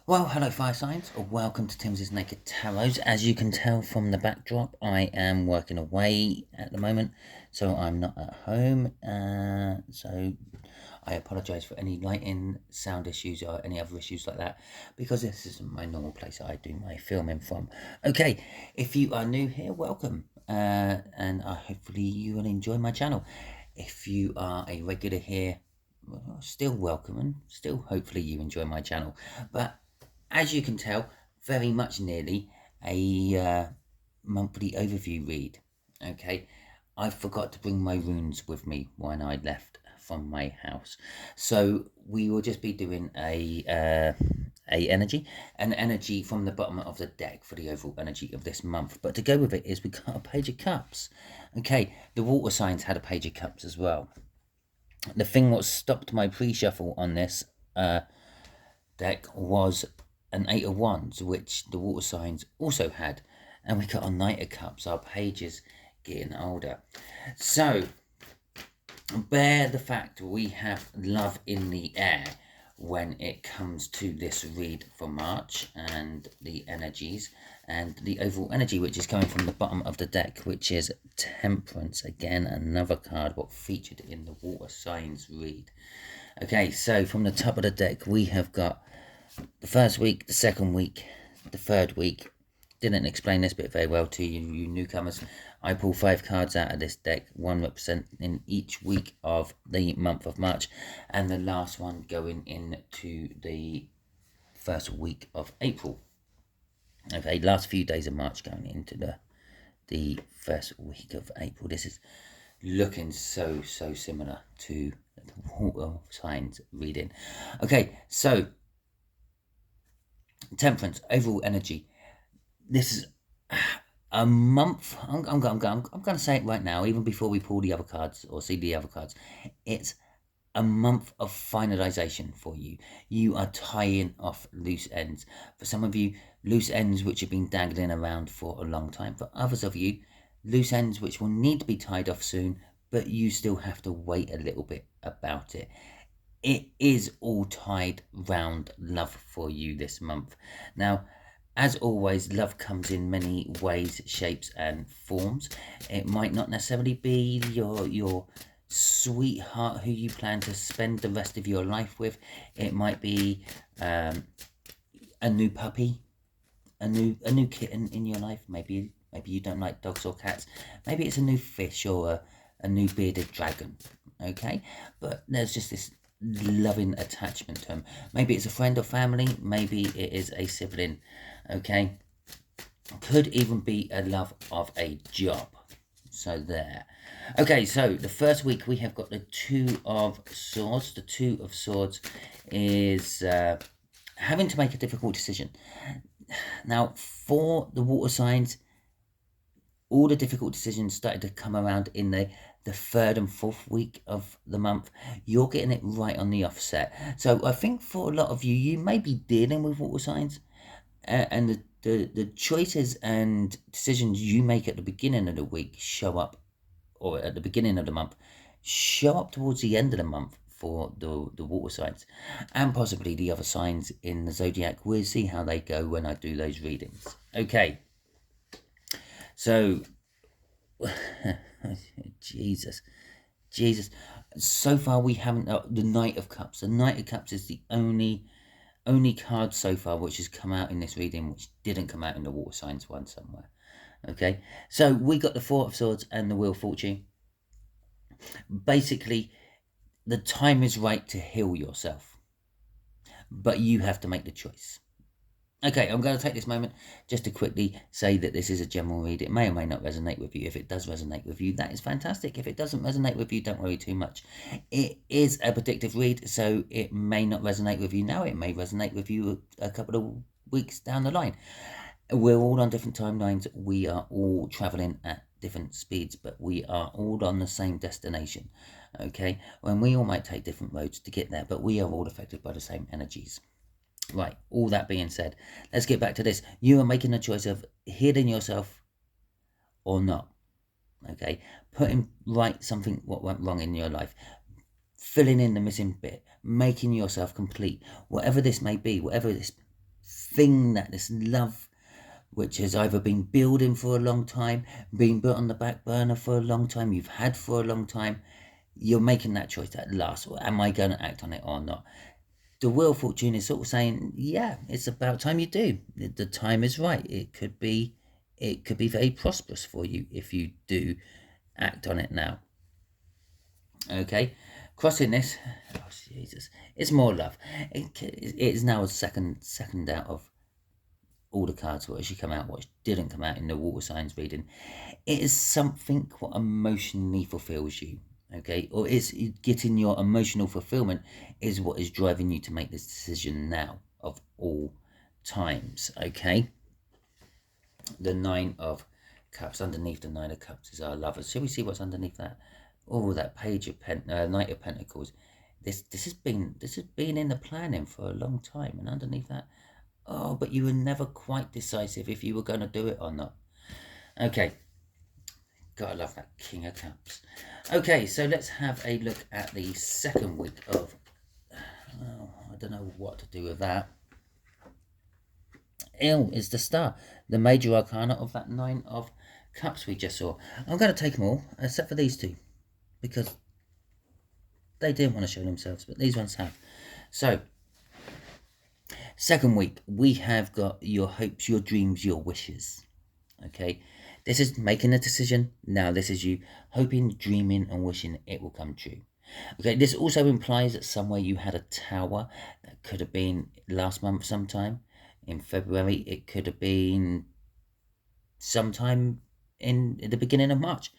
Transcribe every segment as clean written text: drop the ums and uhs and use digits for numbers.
Well, hello fire signs, welcome to Timsy Naked Tarot. As you can tell from the backdrop, I am working away at the moment, so I'm not at home, so I apologise for any lighting, sound issues or any other issues like that, because this isn't my normal place I do my filming from. Okay, if you are new here, welcome, and hopefully you will enjoy my channel. If you are a regular here, well, still welcome, and still hopefully you enjoy my channel, but as you can tell, very much nearly a monthly overview read. Okay, I forgot to bring my runes with me when I left from my house, so we will just be doing an energy from the bottom of the deck for the overall energy of this month. But to go with it is we got a page of cups. Okay, the water signs had a page of cups as well. The thing that stopped my pre-shuffle on this deck was an 8 of Wands, which the water signs also had, and we got a Knight of Cups. Our page is getting older, so bear the fact we have love in the air when it comes to this read for March, and the energies and the overall energy which is coming from the bottom of the deck, which is Temperance. Again, another card what featured in the water signs read. Okay, so from the top of the deck we have got the first week, the second week, the third week. Didn't explain this bit very well to you newcomers. I pull 5 cards out of this deck, one representing each week of the month of March, and the last one going into the first week of April. Okay, last few days of March going into the first week of April. This is looking so similar to the water signs reading. Okay, so Temperance, overall energy. This is a month. I'm going to say it right now, even before we pull the other cards or see the other cards. It's a month of finalization for you. You are tying off loose ends. For some of you, loose ends which have been dangling around for a long time. For others of you, loose ends which will need to be tied off soon, but you still have to wait a little bit about it. It is all tied round love for you this month. Now, as always, love comes in many ways, shapes and forms. It might not necessarily be your sweetheart who you plan to spend the rest of your life with. It might be a new puppy, a new kitten in your life. Maybe you don't like dogs or cats. Maybe it's a new fish or a new bearded dragon. Okay, but there's just this loving attachment to them. Maybe it's a friend or family. Maybe it is a sibling. Okay, could even be a love of a job. So there. Okay, so the first week we have got the 2 of Swords. The 2 of Swords is having to make a difficult decision. Now, for the water signs, all the difficult decisions started to come around in the 3rd and 4th week of the month. You're getting it right on the offset. So I think for a lot of you, you may be dealing with water signs, and the choices and decisions you make at the beginning of the week show up, or at the beginning of the month, show up towards the end of the month for the water signs, and possibly the other signs in the zodiac. We'll see how they go when I do those readings. Okay, so Jesus, so far we haven't the Knight of Cups. The Knight of Cups is the only card so far which has come out in this reading which didn't come out in the water signs one somewhere. Okay, so we got the 4 of Swords and the Wheel of Fortune. Basically, the time is right to heal yourself, but you have to make the choice. Okay, I'm going to take this moment just to quickly say that this is a general read. It may or may not resonate with you. If it does resonate with you, that is fantastic. If it doesn't resonate with you, don't worry too much. It is a predictive read, so it may not resonate with you now. It may resonate with you a couple of weeks down the line. We're all on different timelines. We are all traveling at different speeds, but we are all on the same destination. Okay, when we all might take different roads to get there, but we are all affected by the same energies. Right, all that being said, let's get back to this. You are making a choice of healing yourself or not. Okay, putting right something what went wrong in your life, filling in the missing bit, making yourself complete, whatever this may be, whatever this thing, this love, which has either been building for a long time, been put on the back burner for a long time, you've had for a long time, you're making that choice at last. Or am I going to act on it or not? The Wheel of Fortune is sort of saying, yeah, it's about time you do. The time is right. It could be very prosperous for you if you do act on it now. Okay, crossing this, oh Jesus, it's more love. It is now a second out of all the cards what actually come out, what didn't come out in the water signs reading. It is something what emotionally fulfills you. Okay, or is getting your emotional fulfillment is what is driving you to make this decision now of all times. Okay, the Nine of Cups, underneath the Nine of Cups is our lovers. Shall we see what's underneath that? Oh, that Page of Knight of Pentacles. This has been in the planning for a long time, and underneath that, oh, but you were never quite decisive if you were going to do it or not. Okay, gotta love that King of Cups. Okay, so let's have a look at the second week of, oh, I don't know what to do with that. Ill is the Star, the major arcana of that Nine of Cups we just saw. I'm going to take them all, except for these two, because they didn't want to show themselves, but these ones have. So, second week, we have got your hopes, your dreams, your wishes. Okay, this is making a decision. Now this is you hoping, dreaming, and wishing it will come true. Okay, this also implies that somewhere you had a tower. That could have been last month sometime in February. It could have been sometime in the beginning of March.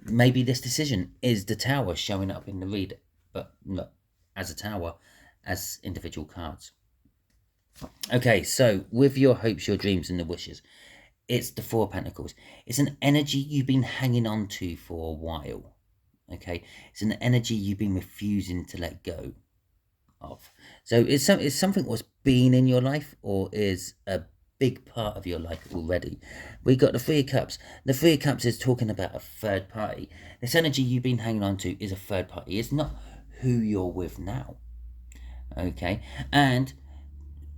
Maybe this decision is the tower showing up in the read, but not as a tower, as individual cards. Okay, so with your hopes, your dreams, and the wishes, it's the Four of Pentacles. It's an energy you've been hanging on to for a while. Okay, it's an energy you've been refusing to let go of. So it's something what's been in your life or is a big part of your life already. We got the Three of Cups. The Three of Cups is talking about a third party. This energy you've been hanging on to is a third party. It's not who you're with now. Okay, and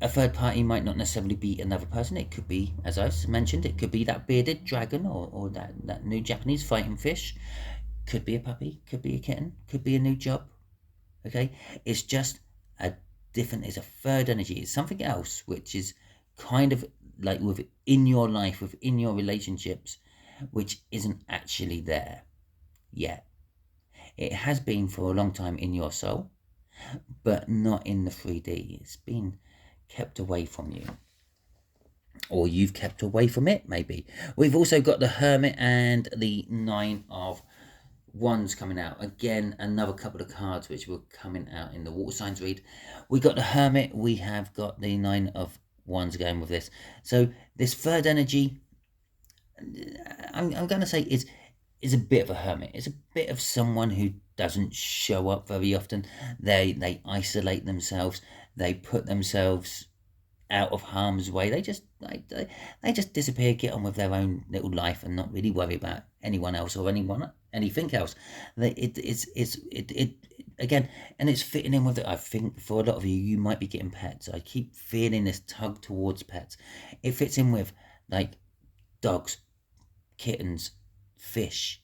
a third party might not necessarily be another person. It could be, as I mentioned, it could be that bearded dragon or that new Japanese fighting fish. Could be a puppy, could be a kitten, could be a new job. Okay, it's just it's a third energy. It's something else which is kind of like within your life, within your relationships, which isn't actually there yet. It has been for a long time in your soul, but not in the 3D. It's been kept away from you, or you've kept away from it, maybe. We've also got the Hermit and the Nine of Wands coming out. Again, another couple of cards which were coming out in the water signs read. We got the Hermit, we have got the Nine of Wands going with this. So this third energy, I'm going to say is a bit of a hermit. It's a bit of someone who doesn't show up very often. They isolate themselves. They put themselves out of harm's way. They just disappear, get on with their own little life, and not really worry about anyone else or anything else. It again, and it's fitting in with it. I think for a lot of you might be getting pets. I keep feeling this tug towards pets. It fits in with like dogs, kittens, fish,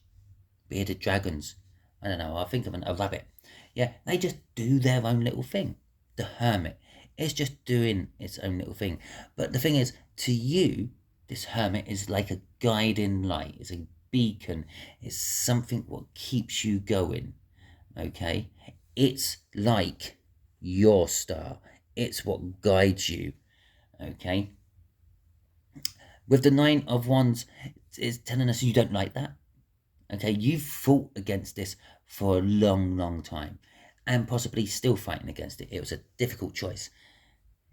bearded dragons. I don't know. I think of a rabbit. Yeah, they just do their own little thing. The Hermit is just doing its own little thing. But the thing is, to you, this Hermit is like a guiding light. It's a beacon. It's something what keeps you going. Okay? It's like your star. It's what guides you. Okay? With the Nine of Wands, it's telling us you don't like that. Okay? You've fought against this for a long, long time. And possibly still fighting against it. It was a difficult choice.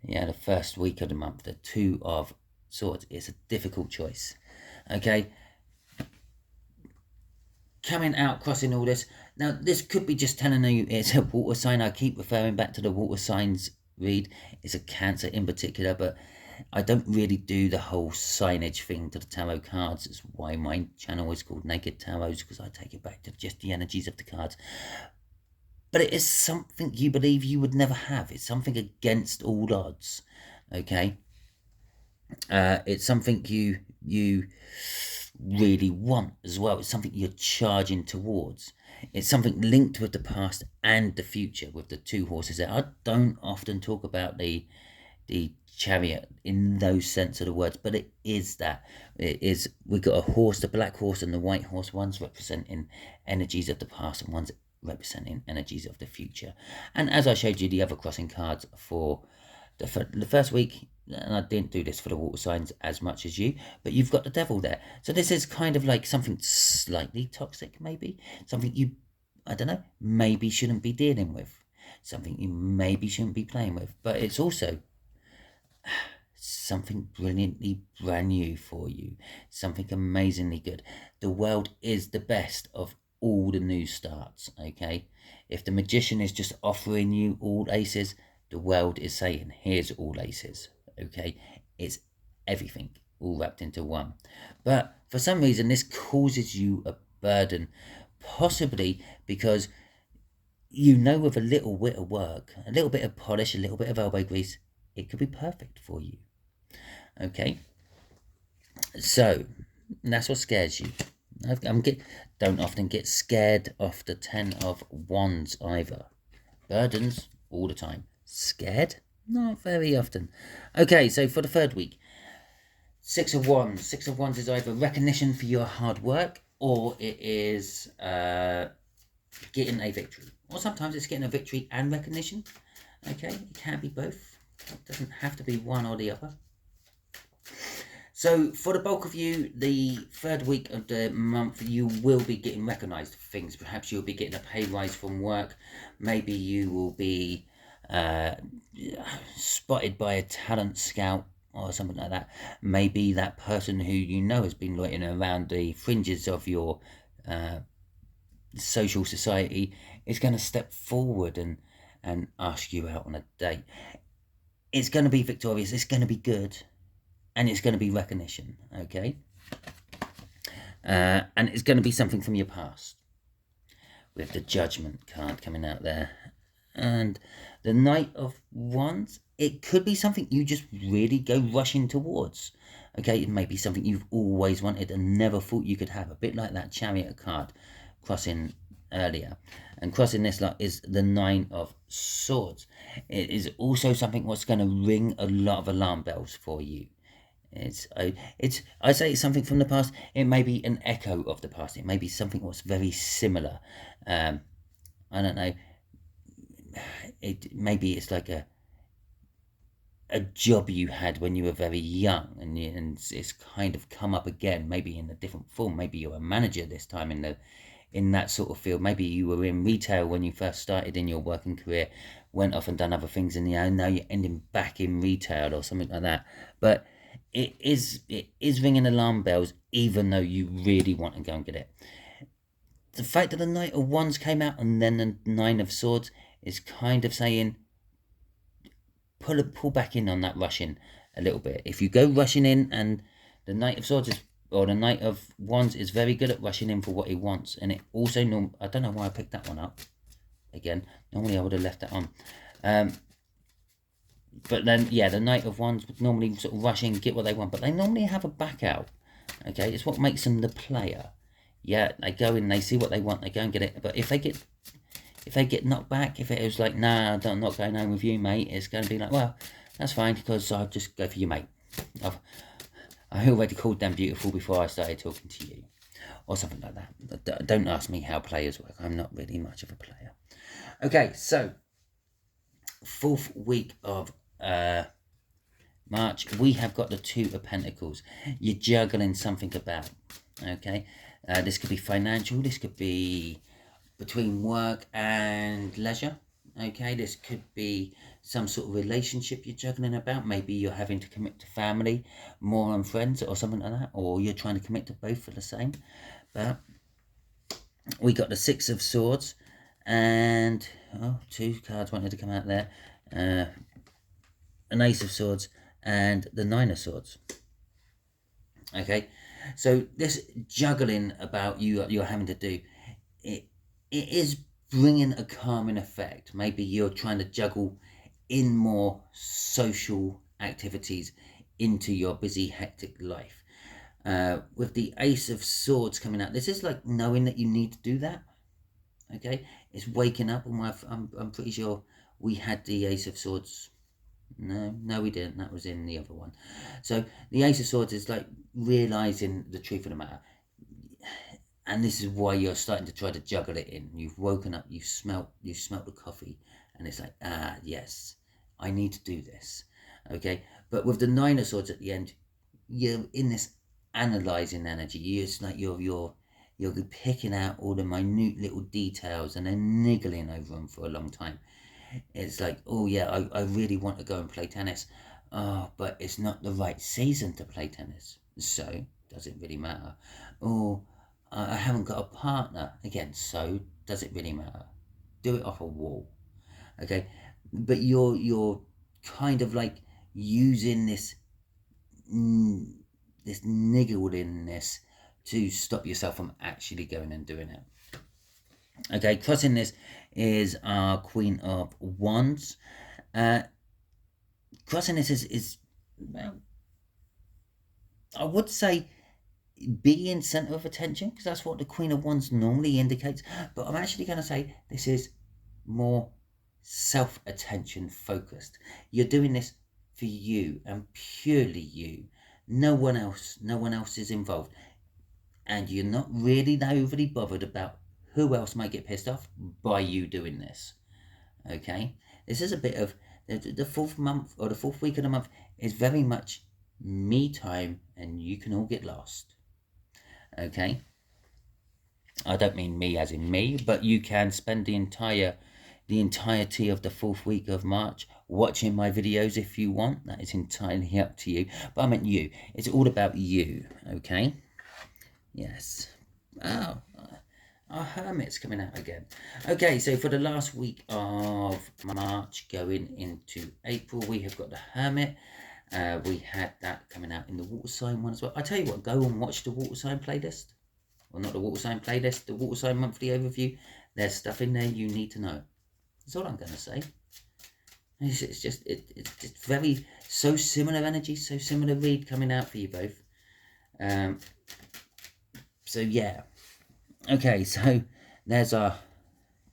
Yeah, the first week of the month, the Two of Swords, it's a difficult choice. Okay, coming out, crossing all this. Now, this could be just telling you it's a water sign. I keep referring back to the water signs read. It's a Cancer in particular, but I don't really do the whole signage thing to the tarot cards. It's why my channel is called Naked Tarot, because I take it back to just the energies of the cards. But it is something you believe you would never have. It's something against all odds. Okay, it's something you really want as well. It's something you're charging towards. It's something linked with the past and the future, with the two horses there. I don't often talk about the chariot in those sense of the words, but it is that. It is, we've got a horse, the black horse and the white horse. One's representing energies of the past and one's representing energies of the future. And as I showed you the other crossing cards for the first week, and I didn't do this for the water signs as much as you, but you've got the devil there. So this is kind of like something slightly toxic, maybe something you, I don't know, maybe shouldn't be dealing with, something you maybe shouldn't be playing with. But it's also something brilliantly brand new for you, something amazingly good. The world is the best of all the new starts. Okay, if the magician is just offering you all aces, the world is saying here's all aces. Okay, it's everything all wrapped into one. But for some reason this causes you a burden, possibly because you know, with a little bit of work, a little bit of polish, a little bit of elbow grease, it could be perfect for you. Okay, so that's what scares you. Don't often get scared off the 10 of Wands either. Burdens all the time. Scared? Not very often. Okay, so for the third week, 6 of Wands. 6 of Wands is either recognition for your hard work, or it is getting a victory. Or sometimes it's getting a victory and recognition. Okay, it can be both. It doesn't have to be one or the other. So for the bulk of you, the third week of the month, you will be getting recognised for things. Perhaps you'll be getting a pay rise from work. Maybe you will be spotted by a talent scout or something like that. Maybe that person who you know has been loitering around the fringes of your social society is going to step forward and ask you out on a date. It's going to be victorious. It's going to be good. And it's going to be recognition, okay? And it's going to be something from your past, with the Judgment card coming out there. And the Knight of Wands, it could be something you just really go rushing towards. Okay, it may be something you've always wanted and never thought you could have. A bit like that Chariot card crossing earlier. And crossing this lot is the 9 of Swords. It is also something what's going to ring a lot of alarm bells for you. I say it's something from the past. It may be an echo of the past. It may be something what's very similar. I don't know. Maybe it's like a job you had when you were very young, and it's kind of come up again. Maybe in a different form. Maybe you're a manager this time in that sort of field. Maybe you were in retail when you first started in your working career, went off and done other things, and now you're ending back in retail or something like that. But it is ringing alarm bells, even though you really want to go and get it. The fact that the Knight of Wands came out and then the 9 of Swords is kind of saying, pull back in on that rushing a little bit. If you go rushing in, and the Knight of Swords or the Knight of Wands is very good at rushing in for what he wants, and it also I don't know why I picked that one up again. Normally I would have left that on. But then, yeah, the Knight of Wands would normally sort of rush in, get what they want, but they normally have a back out. Okay, it's what makes them the player. Yeah, they go in, they see what they want, they go and get it. But if they get knocked back, if it was like, nah, I'm not going home with you, mate, it's going to be like, well, that's fine, because I'll just go for you, mate. I already called them beautiful before I started talking to you, or something like that. Don't ask me how players work. I'm not really much of a player. Okay, so 4th week of March, we have got the 2 of Pentacles. You're juggling something about. Okay, this could be financial. This could be between work and leisure. Okay, this could be some sort of relationship you're juggling about. Maybe you're having to commit to family more than friends or something like that, or you're trying to commit to both for the same. But we got the 6 of Swords, and 2 cards wanted to come out there. An Ace of Swords and the 9 of Swords. Okay, so this juggling about you're having to do, it is bringing a calming effect. Maybe you're trying to juggle in more social activities into your busy, hectic life. With the Ace of Swords coming out, this is like knowing that you need to do that. Okay, it's waking up. I'm pretty sure we had the Ace of Swords. No, we didn't. That was in the other one. So the Ace of Swords is like realizing the truth of the matter, and this is why you're starting to try to juggle it in. You've woken up. You smelt the coffee, and it's like, yes, I need to do this. Okay, but with the Nine of Swords at the end, you're in this analyzing energy. It's like you're picking out all the minute little details and then niggling over them for a long time. It's like, oh yeah, I really want to go and play tennis, but it's not the right season to play tennis, so does it really matter? Oh, I haven't got a partner again, so does it really matter? Do it off a wall. Okay, but you're kind of like using this niggliness to stop yourself from actually going and doing it. Okay, crossing this is our Queen of Wands. Crossing this is well, I would say being centre of attention, because that's what the Queen of Wands normally indicates, but I'm actually going to say this is more self-attention focused. You're doing this for you and purely you. No one else is involved, and you're not really overly bothered about who else might get pissed off by you doing this. Okay, this is a bit of the fourth month, or the fourth week of the month, is very much me time, and you can all get lost. Okay, I don't mean me as in me, but you can spend the entirety of the fourth week of March watching my videos if you want. That is entirely up to you, but I meant you. It's all about you. Okay, yes. Oh, our Hermit's coming out again. Okay, so for the last week of March going into April, we have got the Hermit. We had that coming out in the water sign one as well. I tell you what, go and watch the water sign playlist. Well, not the water sign playlist, the water sign monthly overview. There's stuff in there you need to know. That's all I'm going to say. It's just very, so similar energy, so similar read coming out for you both. So yeah. Okay, so there's our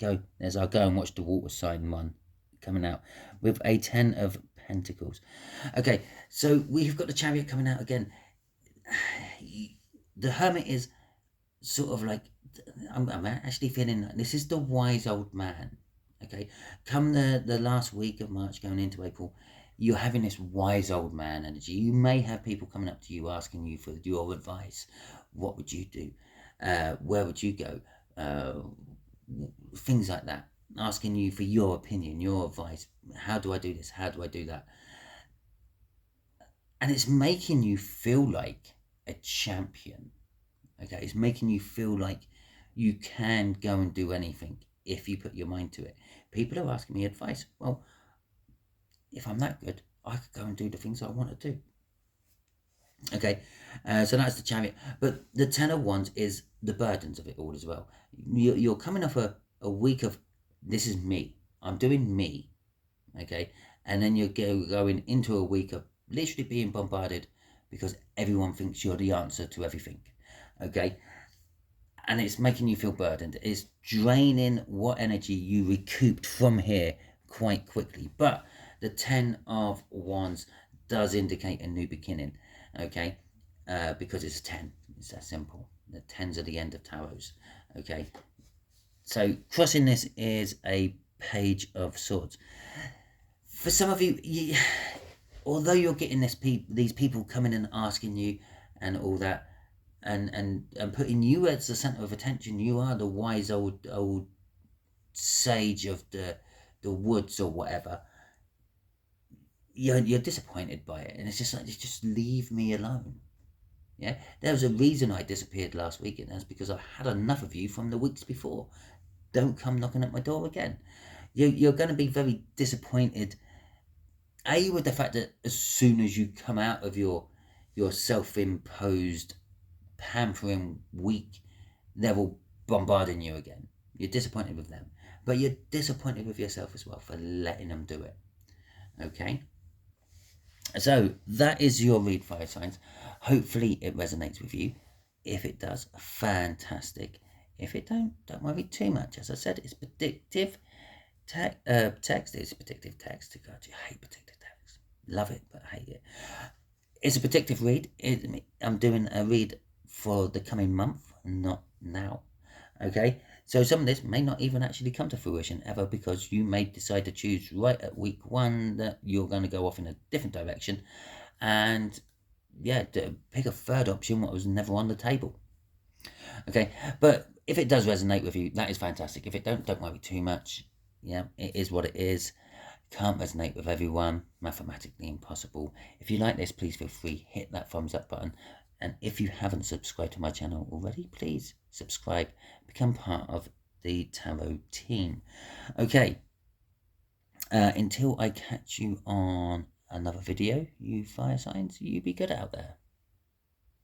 go and watch the water sign one coming out with a 10 of Pentacles. Okay, so we've got the Chariot coming out again. The Hermit is sort of like, I'm actually feeling like this is the wise old man. Okay, come the last week of March going into April, you're having this wise old man energy. You may have people coming up to you asking you for your advice. What would you do? Where would you go? Things like that, asking you for your opinion, your advice. How do I do this? How do I do that? And it's making you feel like a champion. Okay, it's making you feel like you can go and do anything if you put your mind to it. People are asking me advice. Well, if I'm that good, I could go and do the things I want to do. Okay, so that's the Chariot. But the Ten of Wands is the burdens of it all as well. You're coming off a week of, this is me. I'm doing me. Okay, and then you're going into a week of literally being bombarded because everyone thinks you're the answer to everything. Okay, and it's making you feel burdened. It's draining what energy you recouped from here quite quickly. But the 10 of Wands does indicate a new beginning, okay, because it's a 10. It's that simple. The 10s are the end of tarots, okay. So crossing this is a Page of Swords. For some of you, although you're getting these people coming and asking you and all that, and putting you as the center of attention, you are the wise old sage of the woods or whatever. You're disappointed by it, and it's just like, just leave me alone. Yeah, there was a reason I disappeared last week, and that's because I had enough of you from the weeks before. Don't come knocking at my door again. You're going to be very disappointed, with the fact that as soon as you come out of your self-imposed pampering week, they're all bombarding you again. You're disappointed with them, but you're disappointed with yourself as well for letting them do it. Okay, So that is your read, fire signs. Hopefully it resonates with you. If it does, fantastic. If it don't worry too much. As I said, it's predictive text. It's predictive text. God, you hate predictive text. Love it, but hate it. It's a predictive read. I'm doing a read for the coming month, not now. Okay, so some of this may not even actually come to fruition ever, because you may decide to choose right at week 1 that you're going to go off in a different direction, and yeah, to pick a third option what was never on the table. Okay, but if it does resonate with you, that is fantastic. If it don't worry too much. Yeah, it is what it is. Can't resonate with everyone, mathematically impossible. If you like this, please feel free, hit that thumbs up button. And if you haven't subscribed to my channel already, please subscribe, become part of the tarot team. Okay, until I catch you on another video, you fire signs, you be good out there.